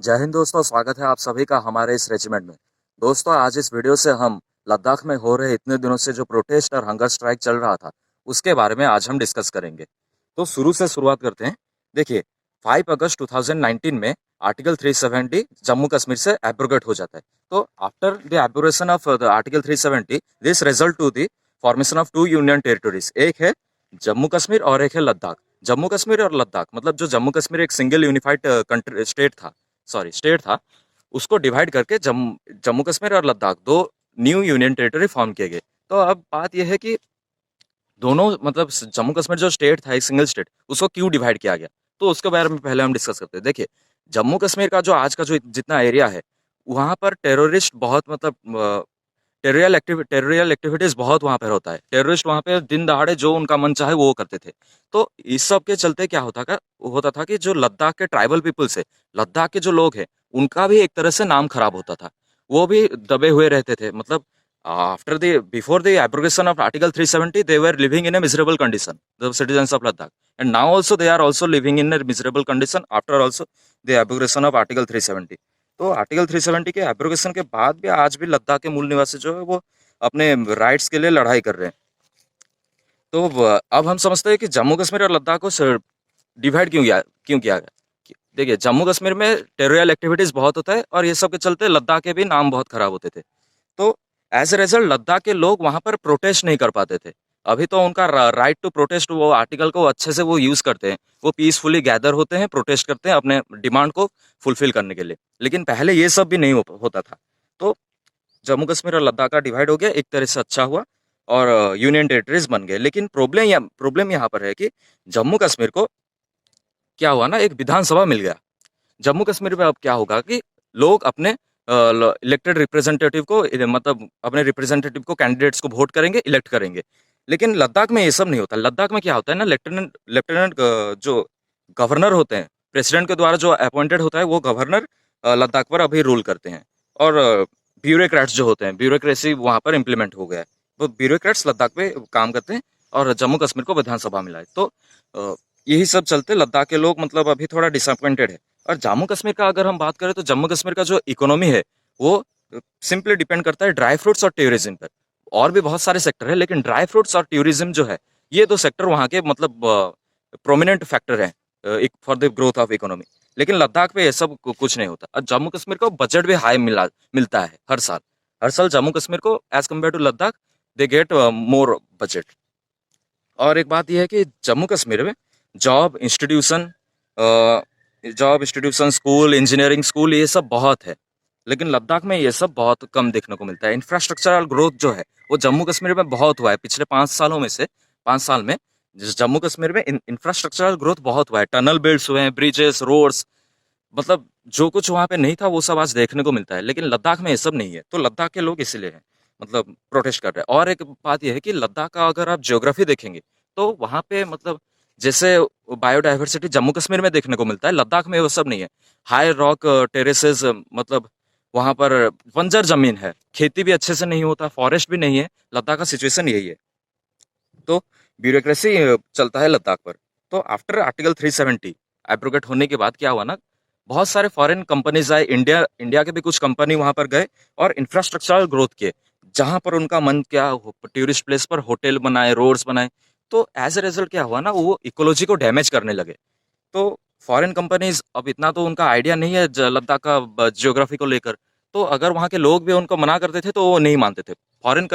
जय हिंद दोस्तों, स्वागत है आप सभी का हमारे इस रेजिमेंट में। दोस्तों, आज इस वीडियो से हम लद्दाख में हो रहे इतने दिनों से जो प्रोटेस्ट और हंगर स्ट्राइक चल रहा था, उसके बारे में आज हम डिस्कस करेंगे। तो शुरू से शुरुआत करते हैं। देखिए, 5 अगस्त 2019 में आर्टिकल 370 जम्मू कश्मीर से एब्रोगेट हो जाता है। तो after the abrogation of the article 370, this result to the formation of 2 union territories. एक है जम्मू कश्मीर और एक है लद्दाख। जम्मू कश्मीर और लद्दाख मतलब जो जम्मू कश्मीर एक सिंगल यूनिफाइड कंट्री स्टेट था, उसको डिवाइड करके जम्मू कश्मीर और लद्दाख दो न्यू यूनियन टेरिटरी फॉर्म किए गए। तो अब बात यह है कि दोनों मतलब जम्मू कश्मीर जो स्टेट था, एक सिंगल स्टेट, उसको क्यों डिवाइड किया गया, तो उसके बारे में पहले हम डिस्कस करते हैं। देखिए, जम्मू कश्मीर का जो आज का जो जितना एरिया है, वहाँ पर टेररिस्ट बहुत मतलब टेरिtoriयल एक्टिविटीज बहुत वहाँ पर होता है। टेररिस्ट वहाँ पे दिन दहाड़े जो उनका मन चाहे वो करते थे। तो इस सब के चलते क्या होता था कि जो लद्दाख के ट्राइबल पीपल्स है, लद्दाख के जो लोग हैं, उनका भी एक तरह से नाम खराब होता था। वो भी दबे हुए रहते थे। मतलब after the before the abrogation of article 370 they were living in a miserable condition, the citizens of Ladakh, and now also they are also living in a miserable condition after also the abrogation of article 370। तो article 370 के abrogation के बाद भी आज भी लद्दाख के मूल निवासी जो है वो अपने राइट्स के लिए लड़ाई कर रहे हैं। तो अब हम समझते हैं कि जम्मू कश्मीर और लद्दाख को डिवाइड क्यों किया गया। देखिए, जम्मू कश्मीर में टेरिtoriयल एक्टिविटीज बहुत होता है और ये सब के चलते लद्दाख के भी नाम बहुत खराब होते थे। तो एज ए रिजल्ट लद्दाख के लोग वहां पर प्रोटेस्ट नहीं कर पाते थे। अभी तो उनका राइट टू प्रोटेस्ट, वो आर्टिकल को अच्छे से वो यूज करते हैं। वो पीसफुली गैदर होते हैं, प्रोटेस्ट करते हैं अपने डिमांड को फुलफिल करने के लिए। लेकिन पहले ये सब भी नहीं होता था। तो जम्मू कश्मीर और लद्दाख का डिवाइड हो गया, एक तरह से अच्छा हुआ और यूनियन टेरिटरीज बन गए। लेकिन प्रॉब्लम यहाँ पर है कि जम्मू कश्मीर को क्या हुआ ना, एक विधानसभा मिल गया। जम्मू कश्मीर में अब क्या होगा कि लोग अपने इलेक्टेड रिप्रेजेंटेटिव को मतलब अपने रिप्रेजेंटेटिव को, कैंडिडेट्स को वोट करेंगे, इलेक्ट करेंगे। लेकिन लद्दाख में ये सब नहीं होता। लद्दाख में क्या होता है ना, लेफ्टिनेंट लेफ्टिनेंट जो गवर्नर होते हैं, प्रेसिडेंट के द्वारा जो अपॉइंटेड होता है, वो गवर्नर लद्दाख पर अभी रूल करते हैं। और ब्यूरोक्रेट्स जो होते हैं, ब्यूरोक्रेसी वहां पर इम्प्लीमेंट हो गया है। वो ब्यूरोक्रेट्स लद्दाख पे काम करते हैं और जम्मू कश्मीर को विधानसभा मिला है। तो अ, यही सब चलते लद्दाख के लोग मतलब अभी थोड़ा डिसअपॉइंटेड है। और जम्मू कश्मीर का अगर हम बात करें तो जम्मू कश्मीर का जो इकोनॉमी है, वो सिंपली डिपेंड करता है ड्राई फ्रूट्स और टूरिज्म पर। और भी बहुत सारे सेक्टर है, लेकिन ड्राई फ्रूट्स और टूरिज्म जो है, ये दो सेक्टर वहाँ के मतलब प्रोमिनेंट फैक्टर है एक for the growth of economy. लेकिन लद्दाख पे ये सब कुछ नहीं होता। और जम्मू कश्मीर को बजट भी हाई मिलता है हर साल जम्मू कश्मीर को as compare to Ladakh they get more budget. और एक बात यह है कि जम्मू कश्मीर में job institution school, engineering school, ये सब बहुत है। लेकिन लद्दाख में ये सब बहुत कम देखने को मिलता है। इंफ्रास्ट्रक्चरल ग्रोथ जो है, वो जम्मू कश्मीर में बहुत हुआ है पिछले 5 सालों में से। 5 साल में जम्मू कश्मीर में इंफ्रास्ट्रक्चरल ग्रोथ बहुत हुआ है। टनल बिल्ड्स हुए हैं, ब्रिजेस, रोड्स, मतलब जो कुछ वहाँ पे नहीं था वो सब आज देखने को मिलता है। लेकिन लद्दाख में ये सब नहीं है। तो लद्दाख के लोग इसीलिए हैं, मतलब प्रोटेस्ट कर रहे हैं। और एक बात यह है कि लद्दाख का अगर आप ज्योग्राफी देखेंगे, तो वहाँ पे मतलब जैसे बायोडाइवर्सिटी जम्मू कश्मीर में देखने को मिलता है, लद्दाख में वो सब नहीं है। हाई रॉक टेरेसेस, मतलब वहाँ पर बंजर जमीन है, खेती भी अच्छे से नहीं होता, फॉरेस्ट भी नहीं है। लद्दाख का सिचुएशन यही है। तो ब्यूरोक्रेसी चलता है लद्दाख पर। तो आफ्टर आर्टिकल 370 एब्रोगेट होने के बाद क्या हुआ ना, बहुत सारे फॉरेन कंपनीज आए, इंडिया इंडिया के भी कुछ कंपनी वहां पर गए और इंफ्रास्ट्रक्चरल ग्रोथ किए। जहां पर उनका मन क्या, टूरिस्ट प्लेस पर होटल बनाए, रोड्स बनाए। तो एज ए रिजल्ट क्या हुआ ना, वो इकोलॉजी को डैमेज करने लगे। तो फॉरेन कंपनीज, अब इतना तो उनका आइडिया नहीं है लद्दाख का जियोग्राफी को लेकर। तो अगर वहाँ के लोग भी उनको मना करते थे तो वो नहीं मानते थे। फॉरेन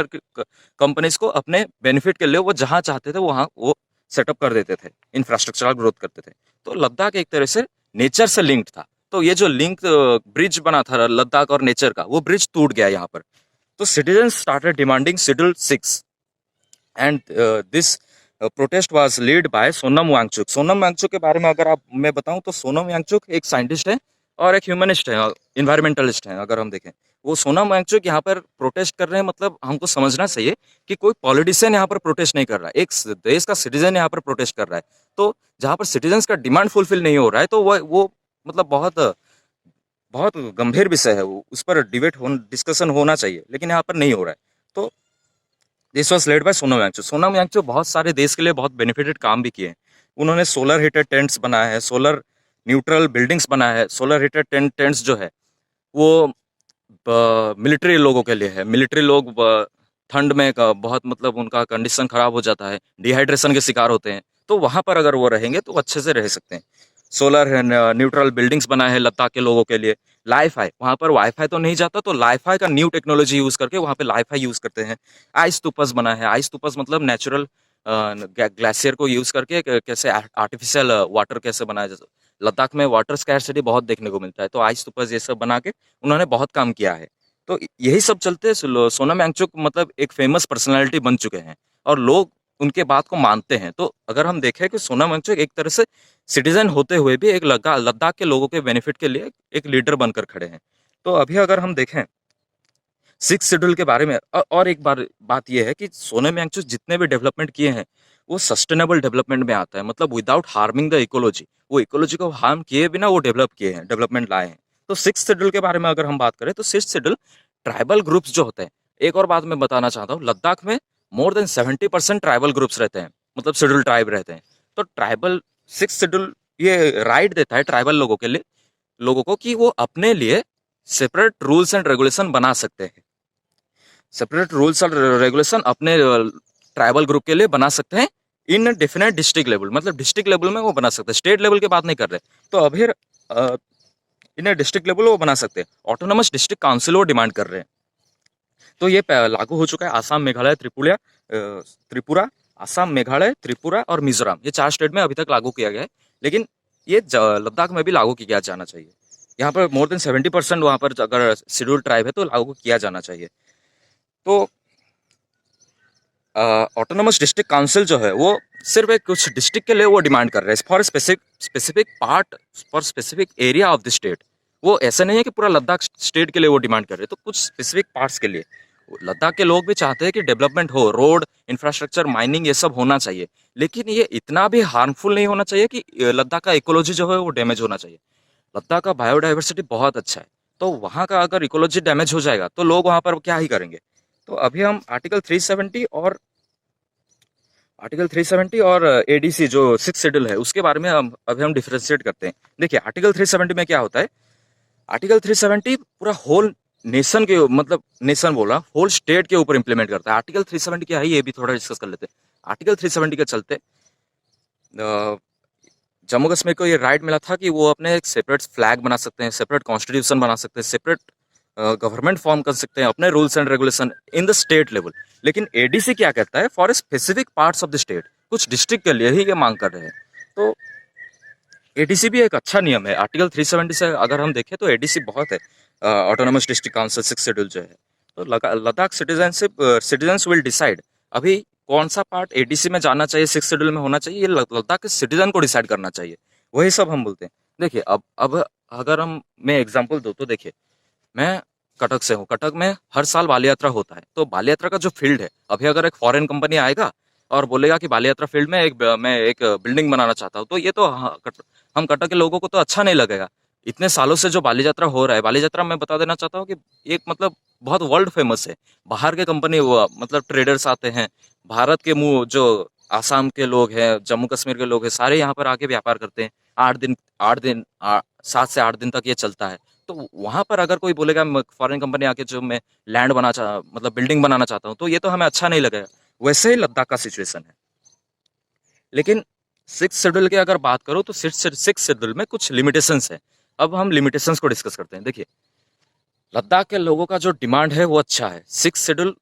कंपनीज को अपने बेनिफिट के लिए वो जहाँ चाहते थे वहाँ वो सेटअप कर देते थे, इंफ्रास्ट्रक्चरल ग्रोथ करते थे। तो लद्दाख एक तरह से नेचर से लिंक्ड था। तो ये जो लिंक ब्रिज बना था लद्दाख और नेचर का, वो ब्रिज टूट गया यहाँ पर। तो citizen started demanding schedule 6 and this protest was lead by Sonam Wangchuk. Sonam Wangchuk के बारे में अगर आप मैं बताऊं तो सोनम वांगचुक एक साइंटिस्ट है और एक ह्यूमनिस्ट है, इन्वायरमेंटलिस्ट है। अगर हम देखें, वो सोनम वांगचुक यहाँ पर प्रोटेस्ट कर रहे हैं, मतलब हमको समझना चाहिए कि कोई पॉलिटिशियन यहाँ पर प्रोटेस्ट नहीं कर रहा है, एक देश का सिटीजन यहाँ पर प्रोटेस्ट कर रहा है। तो जहाँ पर सिटीजन्स का डिमांड फुलफिल नहीं हो रहा है, तो वो मतलब बहुत बहुत गंभीर विषय है। वो उस पर डिस्कशन होना चाहिए, लेकिन यहाँ पर नहीं हो रहा है। तो this was led by Sonam Wangchuk. Sonam Wangchuk बहुत सारे देश के लिए बहुत बेनिफिटेड काम भी किए हैं। उन्होंने सोलर हीटर टेंट्स बनाए हैं, सोलर न्यूट्रल बिल्डिंग्स बना है, सोलर हीटेड टेंट्स जो है वो मिलिट्री लोगों के लिए है। मिलिट्री लोग ठंड में बहुत मतलब उनका कंडीशन खराब हो जाता है, डिहाइड्रेशन के शिकार होते हैं, तो वहाँ पर अगर वो रहेंगे तो अच्छे से रह सकते हैं। सोलर न्यूट्रल बिल्डिंग्स बना है लद्दाख के लोगों के लिए। लाईफाई, वहाँ पर वाईफाई तो नहीं जाता, तो लाईफाई का न्यू टेक्नोलॉजी यूज़ करके वहाँ पे लाईफाई यूज़ करते हैं। आइस टूपस बना है। आइस टूपस मतलब नेचुरल ग्लेशियर को यूज़ करके कैसे आर्टिफिशियल वाटर कैसे बनाया जाए। लद्दाख में वाटर स्कैरसिटी बहुत देखने को मिलता है, तो आइस टूपस ये सब बना के उन्होंने बहुत काम किया है। तो यही सब चलते सोनम वांगचुक मतलब एक फेमस पर्सनालिटी बन चुके हैं और लोग उनके बात को मानते हैं। तो अगर हम देखें कि सोनम वांगचुक एक तरह से सिटीजन होते हुए भी एक लद्दाख के लोगों के बेनिफिट के लिए एक लीडर बनकर खड़े हैं। तो अभी अगर हम देखें सिक्स शेड्यूल के बारे में, और एक बार बात यह है कि सोनम वांगचुक जितने भी डेवलपमेंट किए हैं वो सस्टेनेबल डेवलपमेंट में आता है, मतलब विदाउट हार्मिंग द इकोलॉजी। वो इकोलॉजी को हार्म किए बिना वो डेवलप किए हैं, डेवलपमेंट लाए हैं। तो सिक्स शेड्यूल के बारे में अगर हम बात करें तो सिक्स शेड्यूल ट्राइबल ग्रुप्स जो होते हैं, एक और बात मैं बताना चाहता हूँ, लद्दाख में मोर देन 70% ट्राइबल ग्रुप्स रहते हैं, मतलब शेड्यूल ट्राइब रहते हैं। तो ट्राइबल सिक्स शेड्यूल ये राइट देता है ट्राइबल लोगों के लिए, लोगों को, कि वो अपने लिए सेपरेट रूल्स एंड रेगुलेशन बना सकते हैं। सेपरेट रूल्स और रेगुलेशन अपने ट्राइबल ग्रुप के लिए बना सकते हैं इन डेफिनेट डिस्ट्रिक्ट लेवल, मतलब डिस्ट्रिक्ट लेवल में वो बना सकते हैं, स्टेट लेवल की बात नहीं कर रहे। तो अभी इन्हें डिस्ट्रिक्ट लेवल वो बना सकते हैं, ऑटोनोमस डिस्ट्रिक्ट काउंसिल वो डिमांड कर रहे हैं। तो ये लागू हो चुका है आसाम, मेघालय, त्रिपुरा, आसाम, मेघालय, त्रिपुरा और मिजोरम, ये 4 स्टेट में अभी तक लागू किया गया है। लेकिन ये लद्दाख में भी लागू किया जाना चाहिए। यहाँ पर मोर देन 70% वहाँ पर अगर शेड्यूल ट्राइब है तो लागू किया जाना चाहिए। तो ऑटोनोमस डिस्ट्रिक्ट काउंसिल जो है वो सिर्फ एक कुछ डिस्ट्रिक्ट के लिए वो डिमांड कर रहे हैं, for specific part, for specific area of the state. वो ऐसा नहीं है कि पूरा लद्दाख स्टेट के लिए वो डिमांड कर रहे हैं, तो कुछ स्पेसिफिक पार्ट्स के लिए। लद्दाख के लोग भी चाहते हैं कि डेवलपमेंट हो, रोड, इंफ्रास्ट्रक्चर, माइनिंग, ये सब होना चाहिए, लेकिन ये इतना भी हार्मफुल नहीं होना चाहिए कि लद्दाख का इकोलॉजी जो है वो डैमेज होना चाहिए। लद्दाख का बायोडाइवर्सिटी बहुत अच्छा है, तो वहाँ का अगर इकोलॉजी डैमेज हो जाएगा तो लोग वहाँ पर क्या ही करेंगे। तो अभी हम आर्टिकल 370 और एडीसी जो सिक्स शेड्यूल है उसके बारे में अभी हम डिफरेंशिएट करते हैं। देखिए आर्टिकल 370 में क्या होता है। आर्टिकल 370 पूरा होल नेशन के, मतलब नेशन बोला, होल स्टेट के ऊपर इंप्लीमेंट करता है। आर्टिकल 370 क्या है ये भी थोड़ा डिस्कस कर लेते हैं। आर्टिकल 370 के चलते जम्मू कश्मीर को ये राइट मिला था कि वो अपने एक सेपरेट फ्लैग बना सकते हैं, सेपरेट कॉन्स्टिट्यूशन बना सकते हैं, सेपरेट गवर्नमेंट फॉर्म कर सकते हैं, अपने rules and regulation in the state level. लेकिन एडीसी क्या कहता है, for specific parts of the state, कुछ डिस्ट्रिक्ट के लिए ही ये मांग कर रहे हैं। तो एडीसी भी एक अच्छा नियम है। आर्टिकल 370 से अगर हम देखें तो एडीसी बहुत है, autonomous district council six schedule जो है। तो लद्दाख सिटीजन्स विल डिसाइड अभी कौन सा पार्ट एडीसी में जाना चाहिए, सिक्स शेड्यूल में होना चाहिए, ये लद्दाख के सिटीजन को डिसाइड करना चाहिए। वही सब हम बोलते हैं। देखिए अब अगर मैं एग्जाम्पल दूँ तो देखिए, मैं कटक से हूँ। कटक में हर साल बाल यात्रा होता है, तो बाल यात्रा का जो फील्ड है, अभी अगर एक फॉरेन कंपनी आएगा और बोलेगा कि बाल यात्रा फील्ड में मैं एक बिल्डिंग बनाना चाहता हूँ, तो ये तो हम कटक के लोगों को तो अच्छा नहीं लगेगा। इतने सालों से जो बाल यात्रा हो रहा है, बाल यात्रा मैं बता देना चाहता हूँ कि एक मतलब बहुत वर्ल्ड फेमस है। बाहर के कंपनी मतलब ट्रेडर्स आते हैं, भारत के मुँह जो आसाम के लोग हैं, जम्मू कश्मीर के लोग हैं, सारे यहाँ पर आके व्यापार करते हैं। 7 से 8 दिन तक ये चलता है। तो वहाँ पर अगर कोई बोलेगा फॉरेन कंपनी आके जो मैं लैंड मतलब बिल्डिंग बनाना चाहता हूँ, तो ये तो हमें अच्छा नहीं लगेगा। वैसे ही लद्दाख का सिचुएशन है। लेकिन सिक्स शेड्यूल की अगर बात करूँ तो सिक्स शेड्यूल में कुछ लिमिटेशंस है। अब हम लिमिटेशंस को डिस्कस करते हैं। देखिए लद्दाख के लोगों का जो डिमांड है वो अच्छा है, सिक्स शेड्यूल,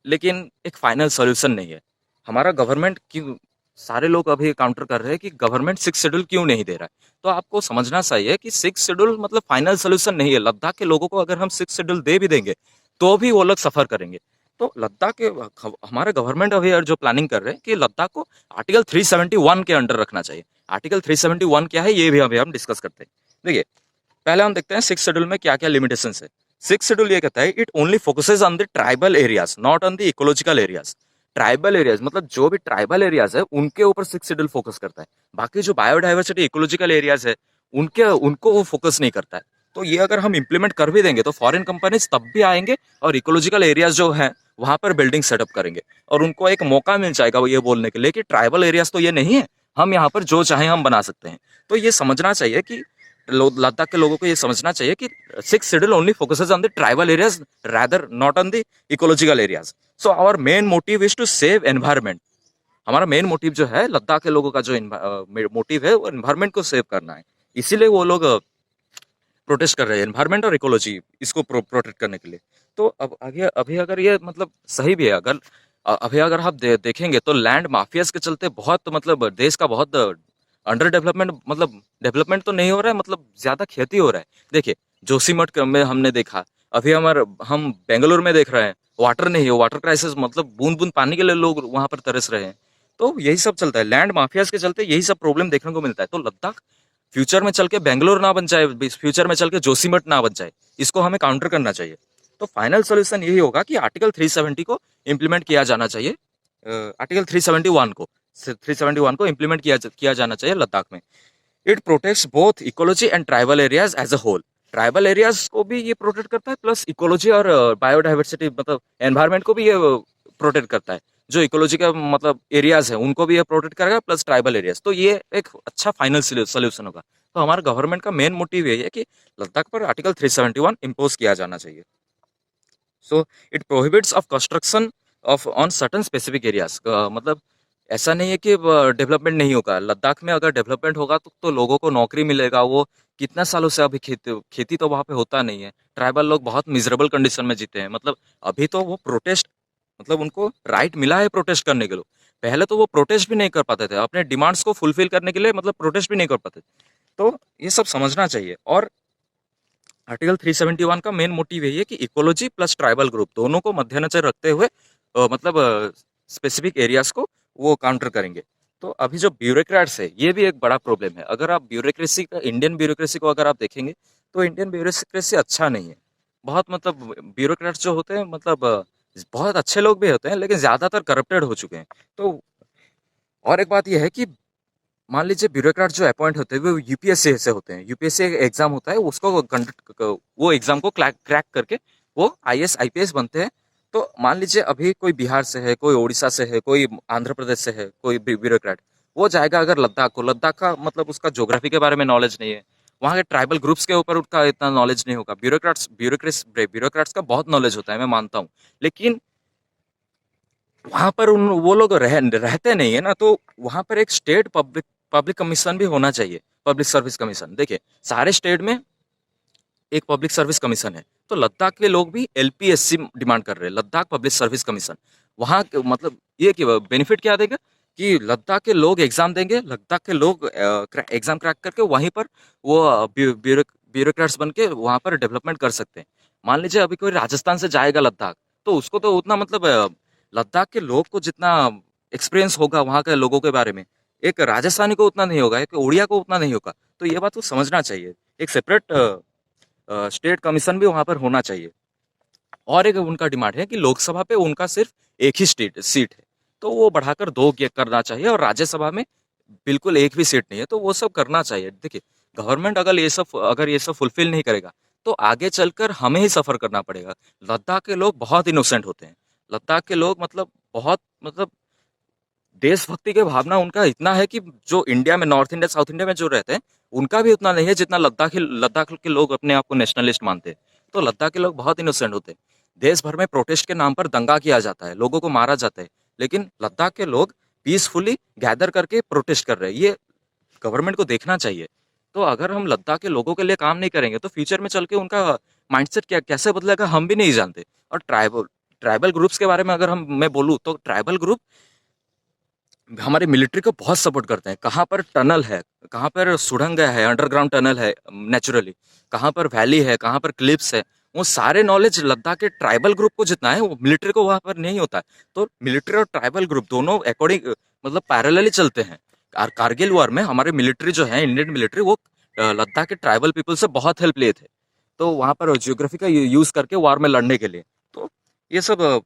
लेकिन एक फाइनल सोल्यूशन नहीं है। हमारा गवर्नमेंट क्यों, सारे लोग अभी काउंटर कर रहे हैं कि गवर्नमेंट सिक्स शेड्यूल क्यों नहीं दे रहा है। तो आपको समझना चाहिए कि सिक्स शेड्यूल मतलब फाइनल सोल्यूशन नहीं है। लद्दाख के लोगों को अगर हम सिक्स शेड्यूल दे भी देंगे तो भी वो लोग सफर करेंगे। तो लद्दाख के हमारे गवर्नमेंट अभी जो प्लानिंग कर रहे हैं कि लद्दाख को आर्टिकल 371 के अंडर रखना चाहिए। आर्टिकल 371 क्या है ये भी अभी हम डिस्कस करते हैं। देखिए पहले हम देखते हैं सिक्स शेड्यूल में क्या क्या लिमिटेशंस है। सिक्स शेड्यूल ये कहता है it only focuses on the tribal areas, not on the ecological areas. Tribal areas मतलब जो भी ट्राइबल एरियाज है उनके ऊपर सिक्स शेड्यूल फोकस करता है। बाकी जो बायोडाइवर्सिटी इकोलॉजिकल एरियाज है उनको वो फोकस नहीं करता है। तो ये अगर हम इम्प्लीमेंट कर भी देंगे तो फॉरेन कंपनीज तब भी आएंगे और इकोलॉजिकल एरियाज जो है वहां पर बिल्डिंग सेटअप करेंगे और उनको एक मौका मिल जाएगा वो ये बोलने के लिए कि ट्राइबल एरियाज तो ये नहीं है, हम यहाँ पर जो चाहे हम बना सकते हैं। तो ये समझना चाहिए कि लद्दाख के लोगों को ये समझना चाहिए कि six schedule only focuses on the tribal areas rather not on the ecological areas. So our main motive is to save environment. हमारा मेन मोटिव जो है लद्दाख के लोगों का जो मोटिव है वो एनवायरमेंट को सेव करना है। इसीलिए वो लोग प्रोटेस्ट कर रहे हैं, एनवायरमेंट और इकोलॉजी इसको प्रोटेक्ट करने के लिए। तो अब आगे अभी अगर ये मतलब सही भी है, अगर अभी अगर आप देखेंगे तो लैंड माफियाज के चलते बहुत मतलब देश का बहुत अंडर डेवलपमेंट, मतलब डेवलपमेंट तो नहीं हो रहा है, मतलब ज्यादा क्षति हो रहा है। देखिए जोशीमठ में हमने देखा, अभी हम बेंगलुरु में देख रहे हैं, वाटर नहीं है, वाटर क्राइसिस, मतलब बूंद बूंद पानी के लिए लोग वहां पर तरस रहे हैं। तो यही सब चलता है, लैंड माफियाज के चलते यही सब प्रॉब्लम देखने को मिलता है। तो लद्दाख फ्यूचर में चल के बेंगलोर ना बन जाए, फ्यूचर में चल के जोशीमठ ना बन जाए, इसको हमें काउंटर करना चाहिए। तो फाइनल सोल्यूशन यही होगा कि आर्टिकल 370 को इम्प्लीमेंट किया जाना चाहिए, आर्टिकल 371 को इम्प्लीमेंट किया जाना चाहिए लद्दाख में। It protects both ecology and tribal areas as a whole. Tribal areas को भी ये प्रोटेक्ट करता है, प्लस इकोलॉजी और बायोडाइवर्सिटी मतलब एनवायरमेंट को भी ये प्रोटेक्ट करता है। जो इकोलॉजी का मतलब एरियाज है उनको भी ये प्रोटेक्ट करेगा, प्लस ट्राइबल एरियाज। तो ये एक अच्छा फाइनल सोल्यूशन होगा। तो हमारे गवर्नमेंट का मेन मोटिव यही है कि लद्दाख पर आर्टिकल 371 इम्पोज किया जाना चाहिए। So it prohibits of construction of on certain specific areas. मतलब ऐसा नहीं है कि डेवलपमेंट नहीं होगा लद्दाख में, अगर डेवलपमेंट होगा तो लोगों को नौकरी मिलेगा। वो कितना सालों से अभी खेती तो वहाँ पे होता नहीं है। ट्राइबल लोग बहुत मिजरेबल कंडीशन में जीते हैं। मतलब अभी तो वो प्रोटेस्ट, मतलब उनको राइट मिला है प्रोटेस्ट करने के लिए। पहले तो वो प्रोटेस्ट भी नहीं कर पाते थे, अपने डिमांड्स को फुलफिल करने के लिए मतलब प्रोटेस्ट भी नहीं कर पाते। तो ये सब समझना चाहिए। और आर्टिकल 371 का मेन मोटिव यही है कि इकोलॉजी प्लस ट्राइबल ग्रुप दोनों को मद्देनजर रखते हुए मतलब स्पेसिफिक एरियाज को वो काउंटर करेंगे। तो अभी जो ब्यूरोक्रेट्स है ये भी एक बड़ा प्रॉब्लम है। अगर आप ब्यूरोक्रेसी का, इंडियन ब्यूरोक्रेसी को अगर आप देखेंगे तो इंडियन ब्यूरोक्रेसी अच्छा नहीं है। बहुत मतलब ब्यूरोक्रेट्स जो होते हैं मतलब बहुत अच्छे लोग भी होते हैं लेकिन ज्यादातर करप्टेड हो चुके हैं। तो और एक बात यह है कि मान लीजिए ब्यूरोक्रेट जो अपॉइंट होते हैं वो यूपीएससी से होते हैं। यूपीएससी एग्जाम होता है, उसको कंडक्ट, वो एग्जाम को क्रैक करके वो आईएएस आईपीएस बनते हैं। तो मान लीजिए अभी कोई बिहार से है, कोई उड़ीसा से है, कोई आंध्र प्रदेश से है, कोई ब्यूरोक्रेट वो जाएगा अगर लद्दाख को, लद्दाख का मतलब उसका ज्योग्राफी के बारे में नॉलेज नहीं है, वहाँ के ट्राइबल ग्रुप्स के ऊपर उसका इतना नॉलेज नहीं होगा। ब्यूरोक्रेट्स का बहुत नॉलेज होता है, मैं मानता हूँ, लेकिन वहां पर वो लोग रहते नहीं है ना। तो वहां पर एक स्टेट पब्लिक पब्लिक कमीशन भी होना चाहिए, पब्लिक सर्विस कमीशन। देखिए सारे स्टेट में एक पब्लिक सर्विस कमीशन है, तो लद्दाख के लोग भी एलपीएससी डिमांड कर रहे हैं, लद्दाख पब्लिक सर्विस कमीशन। वहाँ मतलब ये कि बेनिफिट क्या देगा कि लद्दाख के लोग एग्जाम देंगे, लद्दाख के लोग एग्जाम क्रैक करके वहीं पर वो ब्यूरोक्रेट्स बन के वहाँ पर डेवलपमेंट कर सकते हैं। मान लीजिए अभी कोई राजस्थान से जाएगा लद्दाख, तो उसको तो उतना मतलब लद्दाख के लोग को जितना एक्सपीरियंस होगा वहाँ के लोगों के बारे में, एक राजस्थानी को उतना नहीं होगा, एक उड़िया को उतना नहीं होगा। तो ये बात को समझना चाहिए। एक सेपरेट स्टेट कमीशन भी वहां पर होना चाहिए। और एक उनका डिमांड है कि लोकसभा पे उनका सिर्फ एक ही सीट है, तो वो बढ़ाकर दो करना चाहिए। और राज्यसभा में बिल्कुल एक भी सीट नहीं है, तो वो सब करना चाहिए। देखिए गवर्नमेंट अगर ये सब फुलफिल नहीं करेगा तो आगे चलकर हमें ही सफर करना पड़ेगा। लद्दाख के लोग बहुत इनोसेंट होते हैं। लद्दाख के लोग मतलब बहुत मतलब देशभक्ति के भावना उनका इतना है कि जो इंडिया में नॉर्थ इंडिया साउथ इंडिया में जो रहते हैं उनका भी उतना नहीं है जितना लद्दाख के लोग अपने आप को नेशनलिस्ट मानते हैं। तो लद्दाख के लोग बहुत इनोसेंट होते हैं। देश भर में प्रोटेस्ट के नाम पर दंगा किया जाता है, लोगों को मारा जाता है, लेकिन लद्दाख के लोग पीसफुली गैदर करके प्रोटेस्ट कर रहे हैं। ये गवर्नमेंट को देखना चाहिए। तो अगर हम लद्दाख के लोगों के लिए काम नहीं करेंगे तो फ्यूचर में चल के उनका माइंडसेट कैसे बदलेगा हम भी नहीं जानते। और ट्राइबल ग्रुप्स के बारे में अगर मैं बोलूँ तो ट्राइबल ग्रुप हमारे मिलिट्री को बहुत सपोर्ट करते हैं। कहाँ पर टनल है, कहाँ पर सुड़ंग है, अंडरग्राउंड टनल है नेचुरली, कहाँ पर वैली है, कहाँ पर क्लिप्स है, वो सारे नॉलेज लद्दाख के ट्राइबल ग्रुप को जितना है वो मिलिट्री को वहां पर नहीं होता है। तो मिलिट्री और ट्राइबल ग्रुप दोनों अकॉर्डिंग मतलब पैरेलली चलते हैं। कारगिल वॉर में हमारे मिलिट्री जो है, इंडियन मिलिट्री, वो लद्दाख के ट्राइबल पीपल से बहुत हेल्प लिए थे, तो वहां पर जियोग्राफी का यूज करके वॉर में लड़ने के लिए। तो ये सब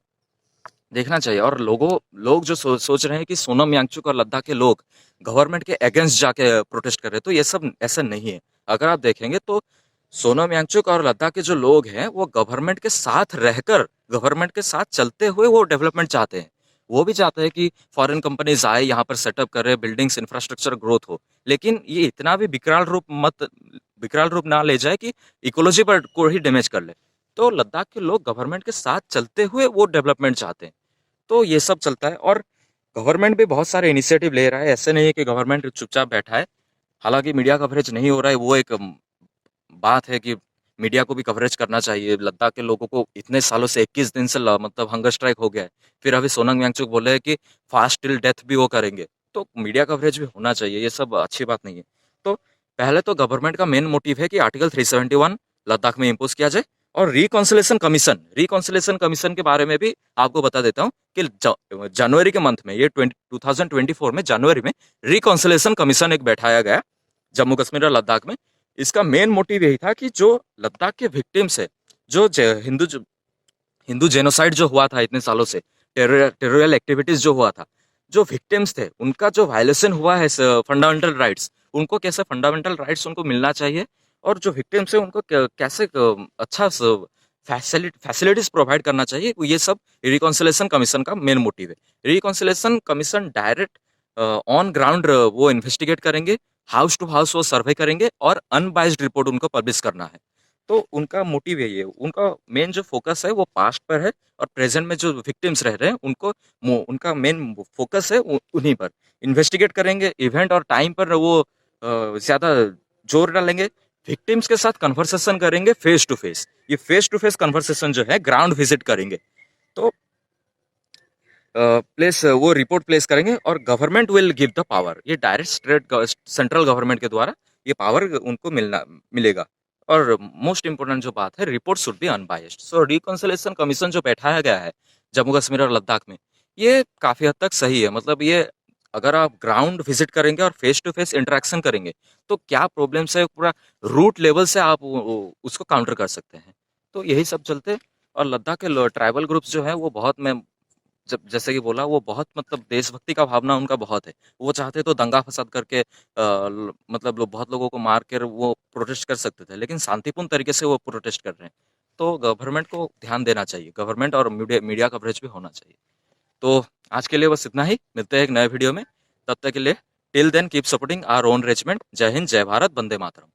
देखना चाहिए। और लोग जो सोच रहे हैं कि सोनम यांगचुक और लद्दाख के लोग गवर्नमेंट के अगेंस्ट जाके प्रोटेस्ट कर रहे हैं, तो ये सब ऐसा नहीं है। अगर आप देखेंगे तो सोनम यांगचुक और लद्दाख के जो लोग हैं वो गवर्नमेंट के साथ रहकर, गवर्नमेंट के साथ चलते हुए वो डेवलपमेंट चाहते हैं। वो भी चाहते हैं कि फॉरेन कंपनीज आए यहाँ पर सेटअप करे, बिल्डिंग्स इंफ्रास्ट्रक्चर ग्रोथ हो। लेकिन ये इतना भी विकराल रूप मत विकराल रूप ना ले जाए कि इकोलॉजी पर को ही डैमेज कर ले। तो लद्दाख के लोग गवर्नमेंट के साथ चलते हुए वो डेवलपमेंट चाहते हैं। तो ये सब चलता है और गवर्नमेंट भी बहुत सारे इनिशिएटिव ले रहा है। ऐसे नहीं है कि गवर्नमेंट चुपचाप बैठा है। हालांकि मीडिया कवरेज नहीं हो रहा है, वो एक बात है कि मीडिया को भी कवरेज करना चाहिए। लद्दाख के लोगों को इतने सालों से 21 दिन से मतलब हंगर स्ट्राइक हो गया है। फिर अभी सोनम वांगचुक बोले हैं कि फास्ट टिल डेथ भी वो करेंगे। तो मीडिया कवरेज भी होना चाहिए, ये सब अच्छी बात नहीं है। तो पहले तो गवर्नमेंट का मेन मोटिव है कि आर्टिकल 371 लद्दाख में इम्पोज किया जाए। और रिकॉन्सिलेशन कमीशन के बारे में भी आपको बता देता हूँ कि जनवरी के मंथ में, ये 2024 में जनवरी में रिकॉन्सिलेशन कमीशन एक बैठाया गया जम्मू कश्मीर और लद्दाख में। इसका मेन मोटिव यही था कि जो लद्दाख के विक्टिम्स है, जो हिंदू जेनोसाइड जो हुआ था इतने सालों से, टेररियल एक्टिविटीज जो हुआ था, जो विक्टिम्स थे उनका जो वायलेशन हुआ है फंडामेंटल राइट्स, उनको कैसे फंडामेंटल राइट्स उनको मिलना चाहिए, और जो विक्टिम्स है उनको कैसे अच्छा फैसिलिटीज प्रोवाइड करना चाहिए, ये सब रिकॉन्सिलेशन कमीशन का मेन मोटिव है। Reconciliation commission direct on ground वो इन्वेस्टिगेट करेंगे, हाउस टू हाउस वो सर्वे करेंगे और अनबाइज्ड रिपोर्ट उनको पब्लिश करना है। तो उनका मोटिव यही है। उनका मेन जो फोकस है वो पास्ट पर है, और प्रेजेंट में जो विक्टिम्स रह रहे हैं उनको उनका मेन फोकस है उन्हीं पर। इन्वेस्टिगेट करेंगे, इवेंट और टाइम पर वो ज़्यादा जोर डालेंगे। विक्टिम्स के साथ कन्वर्सेशन करेंगे फेस टू फेस कन्वर्सेशन जो है, ग्राउंड विजिट करेंगे। तो प्लेस वो रिपोर्ट प्लेस करेंगे और government will give the power. ये डायरेक्ट स्टेट सेंट्रल गवर्नमेंट के द्वारा ये पावर उनको मिलेगा। और मोस्ट इंपोर्टेंट जो बात है, report should be unbiased. So reconciliation commission जो बैठाया गया है जम्मू कश्मीर और लद्दाख में, ये काफ़ी हद तक सही है। मतलब ये अगर आप ग्राउंड विजिट करेंगे और फेस टू फेस इंटरेक्शन करेंगे तो क्या प्रॉब्लम्स है पूरा रूट लेवल से आप उसको काउंटर कर सकते हैं। तो यही सब चलते। और लद्दाख के ट्राइबल ग्रुप्स जो है वो बहुत, मैं जब जैसे कि बोला, वो बहुत मतलब देशभक्ति का भावना उनका बहुत है। वो चाहते तो दंगा फसाद करके मतलब बहुत लोगों को मार कर वो प्रोटेस्ट कर सकते थे, लेकिन शांतिपूर्ण तरीके से वो प्रोटेस्ट कर रहे हैं। तो गवर्नमेंट को ध्यान देना चाहिए, गवर्नमेंट और मीडिया कवरेज भी होना चाहिए। तो आज के लिए बस इतना ही, मिलते हैं एक नए वीडियो में। तब तक के लिए till then keep supporting our own regiment. जय हिंद, जय भारत, वंदे मातरम।